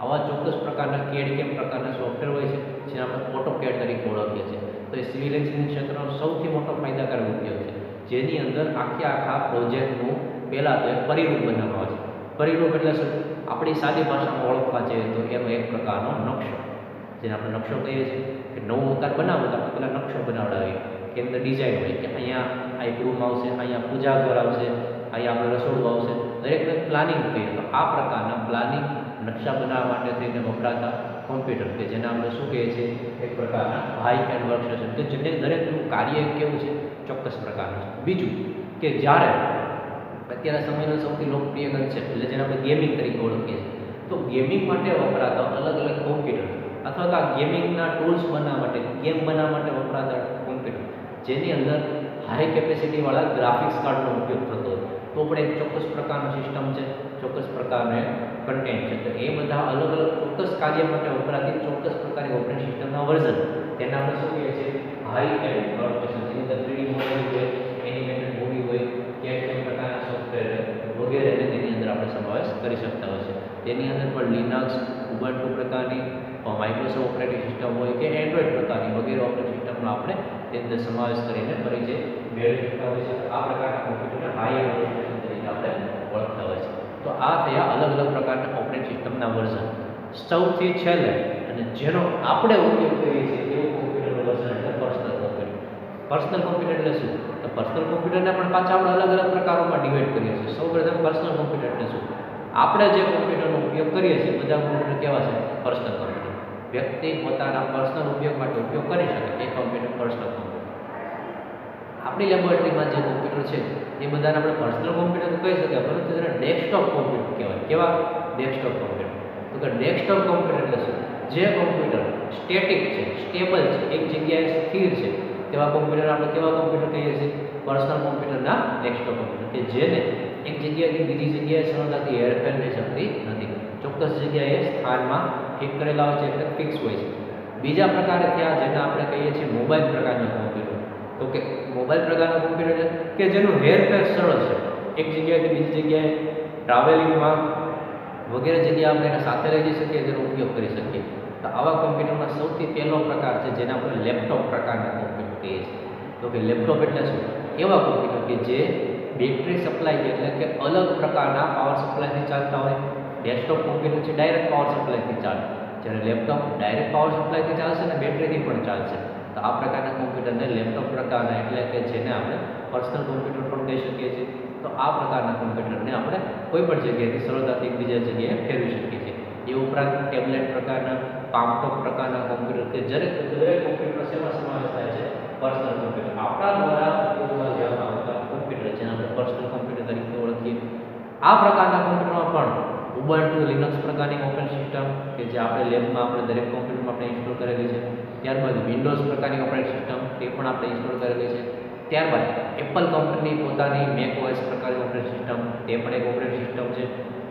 આવા ચોક્કસ પ્રકારના CAD CAM પ્રકારના સોફ્ટવેર હોય છે જેને આપણે AutoCAD તરીકે ઓળખીએ છીએ. તો એ સિવિલ એન્જિનિયરિંગ ક્ષેત્રનો સૌથી મોટો ફાયદાકારક ઉપયોગ છે, જેની અંદર આખા પ્રોજેક્ટનું પહેલાં તો એક પરિરૂપ બનાવવા છે. પરિરૂપ એટલે શું? આપણી સાદી ભાષામાં ઓળખવા જઈએ તો એનો એક પ્રકારનો નકશો, જેને આપણે નકશો કહીએ છીએ કે નવું મકાન બનાવો તો આપણે પહેલાં નકશો બનાવડાવીએ. કે અંદર ડિઝાઇન હોય કે અહીંયા આ એક રૂમ આવશે, અહીંયા પૂજા ઘર આવશે, અહીંયા આપણે રસોડું આવશે, દરેકને પ્લાનિંગ કહીએ તો આ પ્રકારના પ્લાનિંગ નકશા બનાવવા માટે થઈને વપરાતા કોમ્પ્યુટર કે જેને આપણે શું કહીએ છીએ એક પ્રકારના હાઈ એન્ડ વર્કસ્ટેશન કે જેને દરેકનું કાર્ય કેવું છે ચોક્કસ પ્રકારનું છે. બીજું કે જ્યારે અત્યારના સમયનો સૌથી લોકપ્રિય કન્સેપ્ટ એટલે જેને આપણે ગેમિંગ તરીકે ઓળખીએ છીએ, તો ગેમિંગ માટે વપરાતા અલગ અલગ કોમ્પ્યુટર અથવા તો આ ગેમિંગના ટૂલ્સ બનાવવા માટે ગેમ બનાવવા માટે વપરાતા કોમ્પ્યુટર જેની અંદર હાઈ કેપેસિટીવાળા ગ્રાફિક્સ કાર્ડનો ઉપયોગ થતો હોય તો પણ એક ચોક્કસ પ્રકારનું સિસ્ટમ છે, ચોક્કસ પ્રકારનું કન્ટેન્ટ છે. તો એ બધા અલગ અલગ ચોક્કસ કાર્ય માટે વપરાતી ચોક્કસ પ્રકારની ઓપરેટિંગ સિસ્ટમના વર્ઝન તેને આપણે શું કહીએ છીએ હાઈ એન્ડ વર્કસ્ટેશન. જેની અંદર 3D મોડેલ હોય, એનિમેટેડ મૂવી હોય, કેમ પ્રકારના સોફ્ટવેર વગેરે તેની અંદર આપણે સમાવેશ કરી શકતા હોય છે. તેની અંદર પણ લિનક્સ, ઉબુન્ટુ પ્રકારની માઇક્રોસોફ્ટ ઓપરેટિંગ સિસ્ટમ હોય કે એન્ડ્રોઈડ પ્રકારની વગેરે ઓપરેટિંગ સિસ્ટમનો આપણે તેની અંદર સમાવેશ કરીને પરિચય મેળવી શકતા હોય છે. આ પ્રકારના કોમ્પ્યુટરને હાઈ એન્ડ વર્કસ્ટેશન તરીકે આપણે ઓળખતા હોય છે. તો આ થયા અલગ અલગ પ્રકારના ઓપરેટિંગ સિસ્ટમના વર્ઝન. સૌથી છેલ્લે અને જેનો આપણે ઉપયોગ કરીએ છીએ એવું કોમ્પ્યુટરનું વર્ઝન એટલે પર્સનલ કોમ્પ્યુટર. પર્સનલ કોમ્પ્યુટર એટલે શું? તો પર્સનલ કોમ્પ્યુટરને પણ પાછા આપણે અલગ અલગ પ્રકારોમાં ડિવાઈડ કરીએ છીએ. સૌપ્રથમ પર્સનલ કોમ્પ્યુટર એટલે શું? આપણે જે કોમ્પ્યુટરનો ઉપયોગ કરીએ છીએ બધા કોમ્પ્યુટર કેવા છે? Personal computer. વ્યક્તિ પોતાના પર્સનલ ઉપયોગ માટે ઉપયોગ કરી શકે એ કોમ્પ્યુટર પર્સનલ કોમ્પ્યુટર. આપણી લેબોરેટરીમાં જે કોમ્પ્યુટર છે એ બધાને આપણે પર્સનલ કોમ્પ્યુટર કહી શકીએ, પરંતુ તેને ડેસ્કટોપ કોમ્પ્યુટર કહેવાય. કેવા? Desktop computer. તો કે ડેસ્કટોપ કોમ્પ્યુટર એટલે શું? જે કોમ્પ્યુટર સ્ટેટિક છે, સ્ટેબલ છે, એક જગ્યાએ સ્થિર છે તેવા કોમ્પ્યુટર આપણે કેવા કોમ્પ્યુટર કહીએ છીએ? પર્સનલ કોમ્પ્યુટરના ડેસ્કટોપ કોમ્પ્યુટર કે જેને એક જગ્યાએથી બીજી જગ્યાએ સરળતાથી હેરફેર થઈ શકતી નથી. ચોક્કસ જગ્યાએ સ્થાનમાં ફિટ કરેલા હોય છે એટલે ફિક્સ હોય છે. બીજા પ્રકારે થયા જેને આપણે કહીએ છીએ મોબાઈલ પ્રકારના કોમ્પ્યુટર. તો કે મોબાઈલ પ્રકારના કોમ્પ્યુટર કે જેનું હેરફેર સરળ છે, એક જગ્યાએથી બીજી જગ્યાએ ટ્રાવેલિંગમાં વગેરે જગ્યાએ આપણે એને સાથે લઈ જઈ શકીએ, તેનો ઉપયોગ કરી શકીએ. તો આવા કોમ્પ્યુટરમાં સૌથી પહેલો પ્રકાર છે જેને આપણે લેપટોપ પ્રકારના કોમ્પ્યુટર કહીએ છીએ. તો કે લેપટોપ એટલે શું? એવા કોમ્પ્યુટર કે જે બેટરી સપ્લાય એટલે કે અલગ પ્રકારના પાવર સપ્લાયથી ચાલતા હોય. ડેસ્કટોપ કોમ્પ્યુટર છે ડાયરેક્ટ પાવર સપ્લાયથી ચાલે, જ્યારે લેપટોપ ડાયરેક્ટ પાવર સપ્લાયથી ચાલશે અને બેટરીથી પણ ચાલશે. તો આ પ્રકારના કોમ્પ્યુટરને લેપટોપ પ્રકારના એટલે કે જેને આપણે પર્સનલ કોમ્પ્યુટર પણ કહી શકીએ છીએ. તો આ પ્રકારના કોમ્પ્યુટરને આપણે કોઈ પણ જગ્યાએથી સરળતાથી બીજા જગ્યાએ ફેરવી શકીએ છીએ. એ ઉપરાંત ટેબ્લેટ પ્રકારના, પામટોપ પ્રકારના કોમ્પ્યુટર કે દરેક કોમ્પ્યુટર શેમાં સમાવેશ થાય છે? Personal computer. આપણા દ્વારા ઉપયોગમાં લેવામાં આવતા કોમ્પ્યુટર જેને આપણે પર્સનલ કોમ્પ્યુટર તરીકે ઓળખીએ. આ પ્રકારના કોમ્પ્યુટરમાં પણ ઉબુન્ટુ લિનક્સ પ્રકારની ઓપરેટિંગ સિસ્ટમ કે જે આપણે લેબમાં આપણે દરેક કોમ્પ્યુટરમાં આપણે ઇન્સ્ટોલ કરેલી છે. ત્યારબાદ વિન્ડોઝ પ્રકારની ઓપરેટિંગ સિસ્ટમ તે પણ આપણે ઇન્સ્ટોલ કરેલી છે. ત્યારબાદ એપલ કંપની પોતાની મેક ઓએસ પ્રકારની ઓપરેટિંગ સિસ્ટમ તે પણ એક ઓપરેટિંગ સિસ્ટમ છે.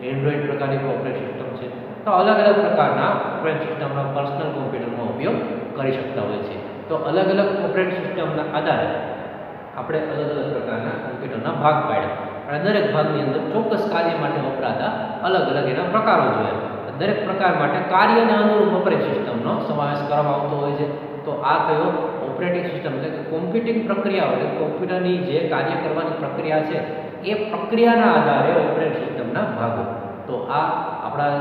એન્ડ્રોઈડ પ્રકારની ઓપરેટિંગ સિસ્ટમ છે. તો અલગ અલગ પ્રકારના ઓપરેટિંગ સિસ્ટમના પર્સનલ કોમ્પ્યુટરમાં ઉપયોગ કરી શકતા હોય છે. તો અલગ અલગ ઓપરેટિંગ સિસ્ટમના આધારે આપણે અલગ અલગ પ્રકારના કોમ્પ્યુટરના ભાગ પાડ્યા અને દરેક ભાગની અંદર ચોક્કસ કાર્ય માટે વપરાતા અલગ અલગ એના પ્રકારો જોયા. દરેક પ્રકાર માટે કાર્યને અનુરૂપ ઓપરેટિંગ સિસ્ટમનો સમાવેશ કરવામાં આવતો હોય છે. તો આ થયો ઓપરેટિંગ સિસ્ટમ એટલે કે કોમ્પ્યુટિંગ પ્રક્રિયાઓ એટલે કોમ્પ્યુટરની જે કાર્ય કરવાની પ્રક્રિયા છે એ પ્રક્રિયાના આધારે ઓપરેટિંગ સિસ્ટમના ભાગો. તો આ આપણા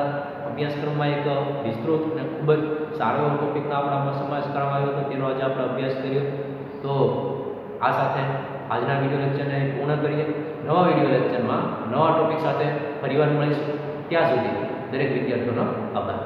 અભ્યાસક્રમમાં એક વિસ્તૃત અને ખૂબ જ સારો એવો ટોપિકનો આપણામાં સમાવેશ કરવામાં આવ્યો હતો, તેનો આજે આપણે અભ્યાસ કર્યો. તો આ સાથે આજના વિડીયો લેક્ચરને પૂર્ણ કરીએ. નવા વિડીયો લેક્ચરમાં નવા ટોપિક સાથે ફરીવાર મળીશું. ત્યાં સુધી દરેક વિદ્યાર્થીઓનો આભાર.